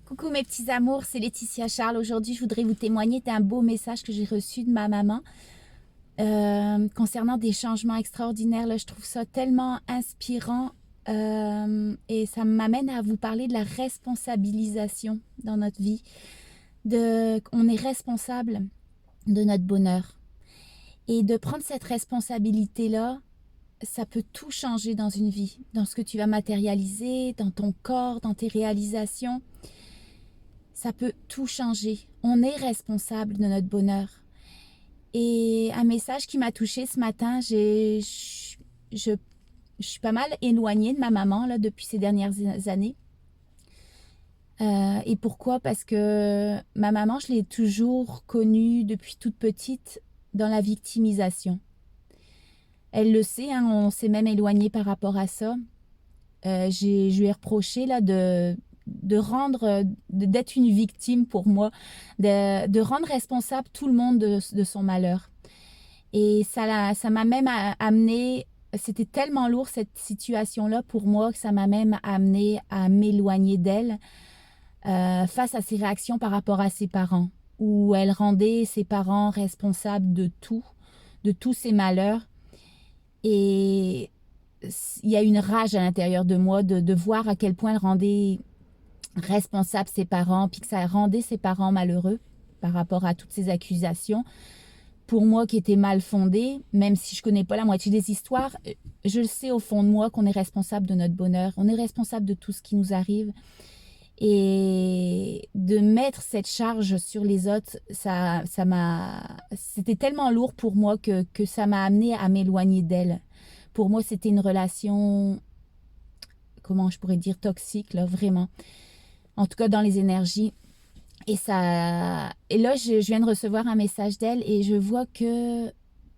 Coucou mes petits amours, c'est Laetitia Charles. Aujourd'hui, je voudrais vous témoigner d'un beau message que j'ai reçu de ma maman concernant des changements extraordinaires. Là, je trouve ça tellement inspirant et ça m'amène à vous parler de la responsabilisation dans notre vie. On est responsable de notre bonheur. Et de prendre cette responsabilité-là, ça peut tout changer dans une vie, dans ce que tu vas matérialiser, dans ton corps, dans tes réalisations. Ça peut tout changer. On est responsable de notre bonheur. Et un message qui m'a touchée ce matin, je suis pas mal éloignée de ma maman là, depuis ces dernières années. Et pourquoi? Parce que ma maman, je l'ai toujours connue depuis toute petite dans la victimisation. Elle le sait, hein, on s'est même éloigné par rapport à ça. Je lui ai reproché là, d'être une victime pour moi, de rendre responsable tout le monde de son malheur. Et ça m'a même amené, c'était tellement lourd cette situation-là pour moi que ça m'a même amené à m'éloigner d'elle face à ses réactions par rapport à ses parents, où elle rendait ses parents responsables de tous ses malheurs. Et il y a une rage à l'intérieur de moi de voir à quel point elle rendait responsable ses parents, puis que ça rendait ses parents malheureux par rapport à toutes ces accusations, pour moi qui étaient mal fondées, même si je connais pas la moitié des histoires, je le sais au fond de moi qu'on est responsable de notre bonheur, on est responsable de tout ce qui nous arrive. Et de mettre cette charge sur les autres, c'était tellement lourd pour moi que ça m'a amené à m'éloigner d'elle. Pour moi, c'était une relation, comment je pourrais dire, toxique, là, vraiment. En tout cas, dans les énergies. Et là, je viens de recevoir un message d'elle et je vois que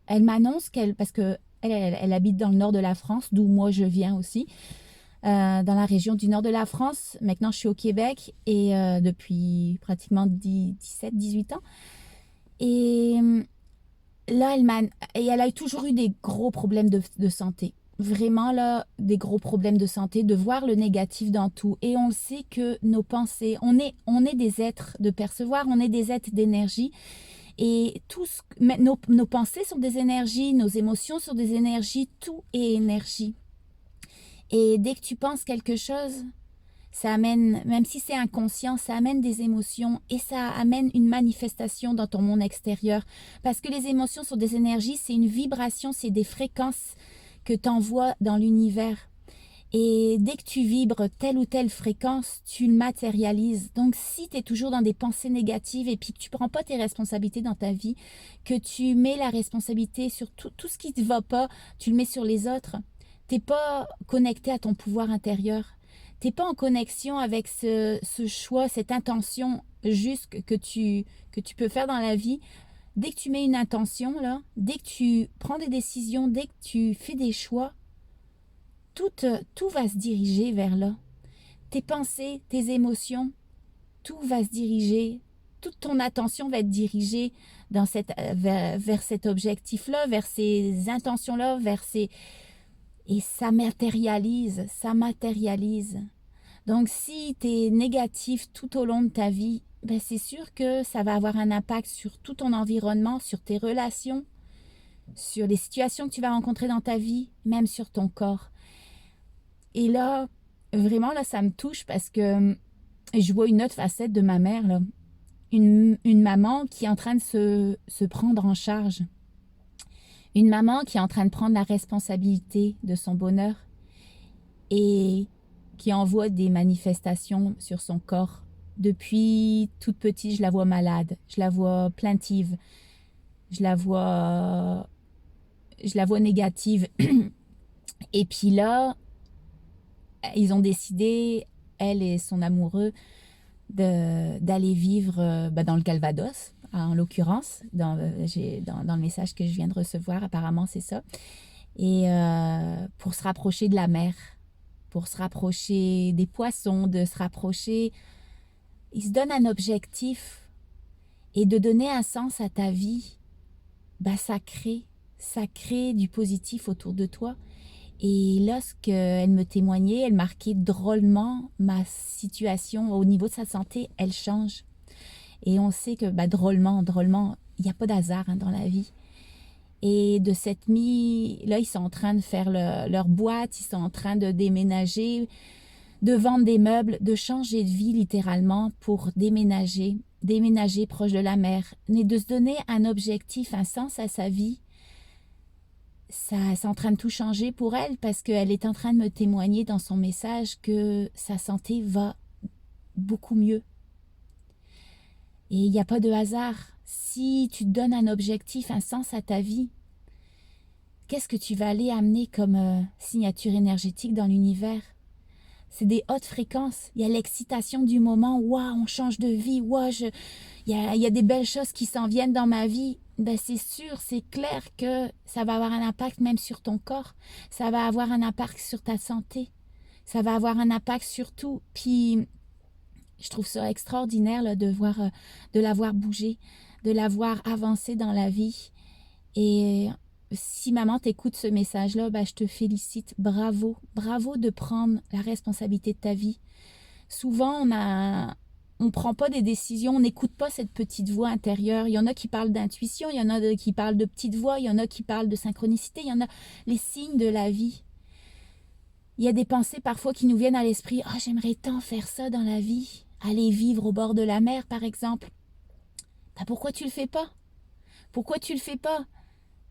elle m'annonce parce que elle habite dans le nord de la France, d'où moi je viens aussi, dans la région du nord de la France. Maintenant, je suis au Québec et depuis pratiquement 17-18 ans. Et là, elle a toujours eu des gros problèmes de santé. Vraiment, là, des gros problèmes de santé, de voir le négatif dans tout. Et on sait que nos pensées, on est des êtres de percevoir, on est des êtres d'énergie. Et nos pensées sont des énergies, nos émotions sont des énergies, tout est énergie. Et dès que tu penses quelque chose, ça amène, même si c'est inconscient, ça amène des émotions et ça amène une manifestation dans ton monde extérieur. Parce que les émotions sont des énergies, c'est une vibration, c'est des fréquences que tu envoies dans l'univers. Et dès que tu vibres telle ou telle fréquence, tu le matérialises. Donc si tu es toujours dans des pensées négatives et puis que tu prends pas tes responsabilités dans ta vie, que tu mets la responsabilité sur tout ce qui ne va pas, tu le mets sur les autres, t'es pas connecté à ton pouvoir intérieur. T'es pas en connexion avec ce choix, cette intention juste que tu peux faire dans la vie. Dès que tu mets une intention, là, dès que tu prends des décisions, dès que tu fais des choix, tout va se diriger vers là. Tes pensées, tes émotions, tout va se diriger. Toute ton attention va être dirigée vers cet objectif-là, vers ces intentions-là, et ça matérialise, ça matérialise. Donc, si tu es négatif tout au long de ta vie, ben c'est sûr que ça va avoir un impact sur tout ton environnement, sur tes relations, sur les situations que tu vas rencontrer dans ta vie, même sur ton corps. Et là, vraiment, là, ça me touche parce que je vois une autre facette de ma mère, là. Une maman qui est en train de se prendre en charge. Une maman qui est en train de prendre la responsabilité de son bonheur et qui envoie des manifestations sur son corps. Depuis toute petite, je la vois malade, je la vois plaintive, je la vois négative. Et puis là, ils ont décidé, elle et son amoureux, d'aller vivre dans le Calvados, en l'occurrence, dans le message que je viens de recevoir, apparemment c'est ça. Et pour se rapprocher de la mer, pour se rapprocher des poissons, de se rapprocher. Il se donne un objectif et de donner un sens à ta vie, bah ça crée du positif autour de toi. Et lorsqu'elle me témoignait, elle marquait drôlement ma situation au niveau de sa santé, elle change. Et on sait que, drôlement, il n'y a pas d'hasard dans la vie. Et de cette là, ils sont en train de faire leur boîte, ils sont en train de déménager, de vendre des meubles, de changer de vie littéralement pour déménager proche de la mer, mais de se donner un objectif, un sens à sa vie. Ça, c'est en train de tout changer pour elle parce qu'elle est en train de me témoigner dans son message que sa santé va beaucoup mieux. Et il n'y a pas de hasard. Si tu te donnes un objectif, un sens à ta vie, qu'est-ce que tu vas aller amener comme signature énergétique dans l'univers? C'est des hautes fréquences. Il y a l'excitation du moment. Waouh, on change de vie. Waouh, il y a des belles choses qui s'en viennent dans ma vie. C'est sûr, c'est clair que ça va avoir un impact même sur ton corps. Ça va avoir un impact sur ta santé. Ça va avoir un impact sur tout. Puis, je trouve ça extraordinaire là, de la voir bouger, de la voir avancer dans la vie. Et si maman t'écoute ce message-là, je te félicite. Bravo. Bravo de prendre la responsabilité de ta vie. Souvent, on prend pas des décisions, on n'écoute pas cette petite voix intérieure. Il y en a qui parlent d'intuition, il y en a qui parlent de petite voix, il y en a qui parlent de synchronicité, il y en a les signes de la vie. Il y a des pensées parfois qui nous viennent à l'esprit. « Ah, j'aimerais tant faire ça dans la vie. Aller vivre au bord de la mer, par exemple. » Pourquoi tu le fais pas? Pourquoi tu le fais pas?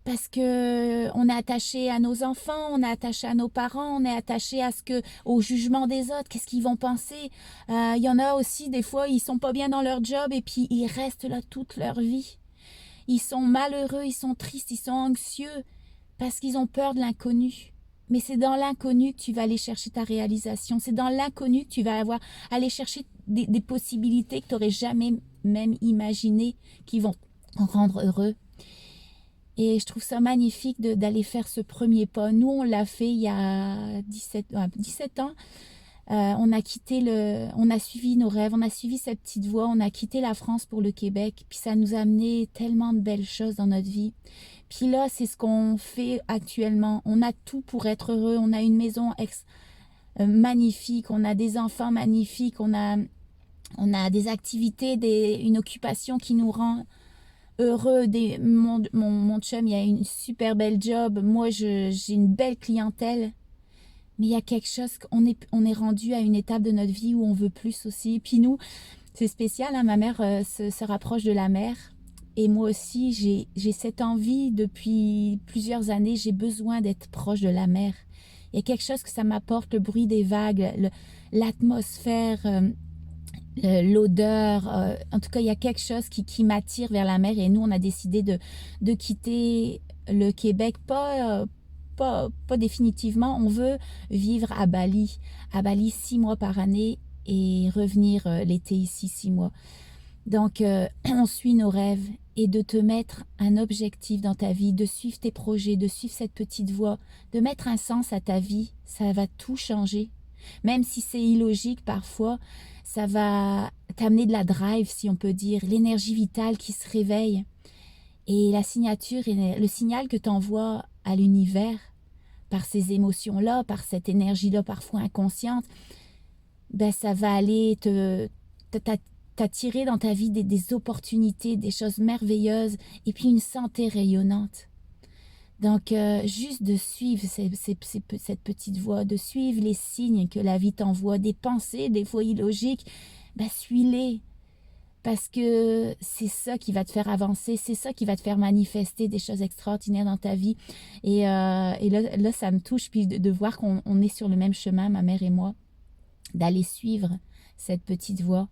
Parce que on est attaché à nos enfants, on est attaché à nos parents, on est attaché au jugement des autres. Qu'est-ce qu'ils vont penser? Il y en a aussi, des fois, ils sont pas bien dans leur job et puis ils restent là toute leur vie. Ils sont malheureux, ils sont tristes, ils sont anxieux parce qu'ils ont peur de l'inconnu. Mais c'est dans l'inconnu que tu vas aller chercher ta réalisation. C'est dans l'inconnu que tu vas aller chercher des possibilités que tu n'aurais jamais même imaginées qui vont te rendre heureux. Et je trouve ça magnifique d'aller faire ce premier pas. Nous, on l'a fait il y a 17 ans. On a suivi nos rêves, on a suivi cette petite voie, on a quitté la France pour le Québec. Puis ça nous a amené tellement de belles choses dans notre vie. Puis là, c'est ce qu'on fait actuellement. On a tout pour être heureux. On a une maison magnifique, on a des enfants magnifiques, on a des activités, une occupation qui nous rend heureux. Mon chum, il a une super belle job. Moi, j'ai une belle clientèle. Mais il y a quelque chose, on est rendu à une étape de notre vie où on veut plus aussi. Puis nous, c'est spécial, hein, ma mère se rapproche de la mer. Et moi aussi, j'ai cette envie depuis plusieurs années. J'ai besoin d'être proche de la mer. Il y a quelque chose que ça m'apporte, le bruit des vagues, l'atmosphère, l'odeur. En tout cas, il y a quelque chose qui m'attire vers la mer. Et nous, on a décidé de quitter le Québec, pas définitivement. On veut vivre à Bali 6 mois par année et revenir l'été ici 6 mois. Donc, on suit nos rêves et de te mettre un objectif dans ta vie, de suivre tes projets, de suivre cette petite voie, de mettre un sens à ta vie, ça va tout changer. Même si c'est illogique parfois, ça va t'amener de la drive, si on peut dire, l'énergie vitale qui se réveille. Et la signature, le signal que tu envoies à l'univers, par ces émotions-là, par cette énergie-là parfois inconsciente, ça va aller t'attirer dans ta vie des opportunités, des choses merveilleuses, et puis une santé rayonnante. Donc, juste de suivre cette petite voie, de suivre les signes que la vie t'envoie, des pensées, des fois illogiques, suis-les. Parce que c'est ça qui va te faire avancer, c'est ça qui va te faire manifester des choses extraordinaires dans ta vie. Et là, ça me touche, puis de voir qu'on est sur le même chemin, ma mère et moi, d'aller suivre cette petite voie.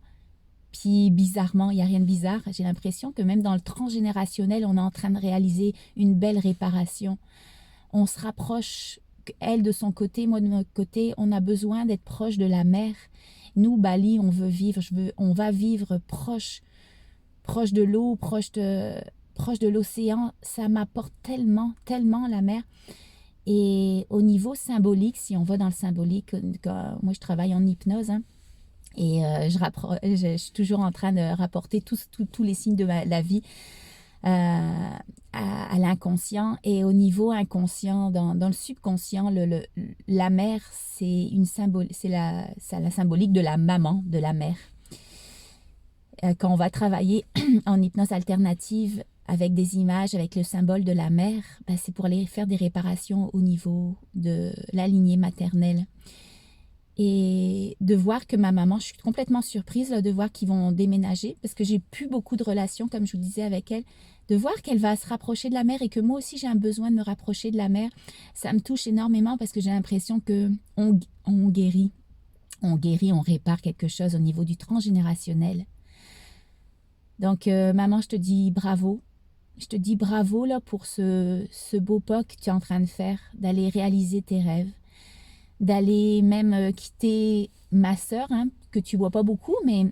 Puis bizarrement, il n'y a rien de bizarre. J'ai l'impression que même dans le transgénérationnel, on est en train de réaliser une belle réparation. On se rapproche, elle de son côté, moi de mon côté, on a besoin d'être proche de la mer. Nous, Bali, on va vivre proche de l'eau, proche de l'océan. Ça m'apporte tellement, tellement la mer. Et au niveau symbolique, si on va dans le symbolique, moi je travaille en hypnose, hein, et je suis toujours en train de rapporter tous les signes de la vie. à l'inconscient. Et au niveau inconscient, dans le subconscient, la mère, c'est la symbolique de la maman, de la mère. Quand on va travailler en hypnose alternative avec des images, avec le symbole de la mère, ben c'est pour aller faire des réparations au niveau de la lignée maternelle. Et de voir que ma maman, je suis complètement surprise là, de voir qu'ils vont déménager, parce que j'ai plus beaucoup de relations, comme je vous disais, avec elle. De voir qu'elle va se rapprocher de la mère et que moi aussi j'ai un besoin de me rapprocher de la mère, ça me touche énormément parce que j'ai l'impression que on guérit, on répare quelque chose au niveau du transgénérationnel. Donc, maman, je te dis bravo. Je te dis bravo là, pour ce beau pas que tu es en train de faire, d'aller réaliser tes rêves, d'aller même quitter ma sœur, hein, que tu vois pas beaucoup, mais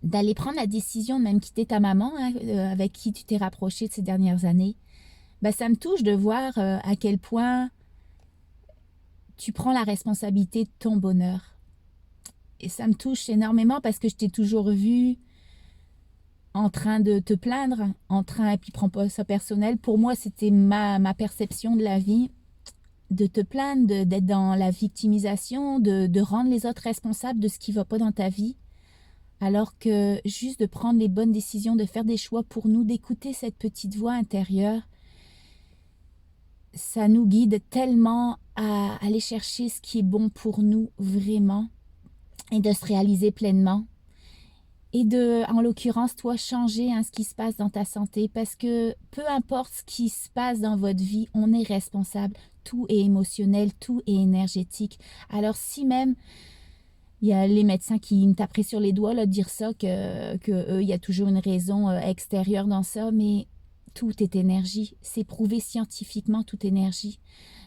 d'aller prendre la décision de même quitter ta maman, hein, avec qui tu t'es rapprochée de ces dernières années. Ben, ça me touche de voir à quel point tu prends la responsabilité de ton bonheur. Et ça me touche énormément parce que je t'ai toujours vue en train de te plaindre, et puis prends pas ça personnel. Pour moi, c'était ma perception de la vie, de te plaindre, d'être dans la victimisation, de rendre les autres responsables de ce qui va pas dans ta vie. Alors que juste de prendre les bonnes décisions, de faire des choix pour nous, d'écouter cette petite voix intérieure, ça nous guide tellement à aller chercher ce qui est bon pour nous vraiment et de se réaliser pleinement. Et de, en l'occurrence, toi, changer ce qui se passe dans ta santé, parce que peu importe ce qui se passe dans votre vie, on est responsable. Tout est émotionnel, tout est énergétique. Alors si même il y a les médecins qui me taperaient sur les doigts là, de dire ça, que eux, il y a toujours une raison extérieure dans ça, mais tout est énergie. C'est prouvé scientifiquement, toute énergie.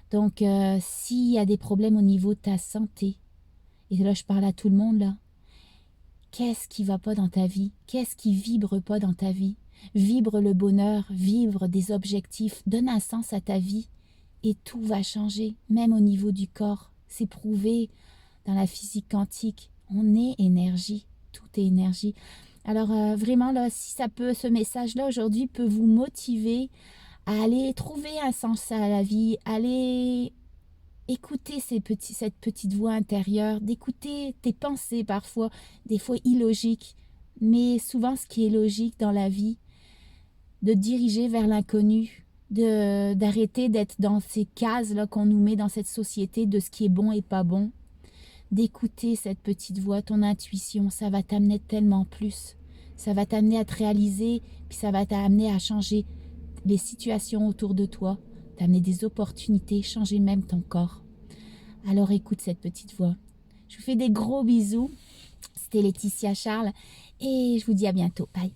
Donc, s'il y a des problèmes au niveau de ta santé, et là, je parle à tout le monde, là, qu'est-ce qui va pas dans ta vie? Qu'est-ce qui vibre pas dans ta vie? Vibre le bonheur, vibre des objectifs, donne un sens à ta vie et tout va changer, même au niveau du corps. C'est prouvé dans la physique quantique. On est énergie, tout est énergie. Alors vraiment, là, si ce message-là aujourd'hui peut vous motiver à aller trouver un sens à la vie, aller écouter cette petite voix intérieure, d'écouter tes pensées parfois, des fois illogiques, mais souvent ce qui est logique dans la vie, de diriger vers l'inconnu, d'arrêter d'être dans ces cases-là qu'on nous met dans cette société de ce qui est bon et pas bon, d'écouter cette petite voix, ton intuition, ça va t'amener tellement plus. Ça va t'amener à te réaliser, puis ça va t'amener à changer les situations autour de toi, t'amener des opportunités, changer même ton corps. Alors écoute cette petite voix. Je vous fais des gros bisous. C'était Laetitia Charles et je vous dis à bientôt. Bye.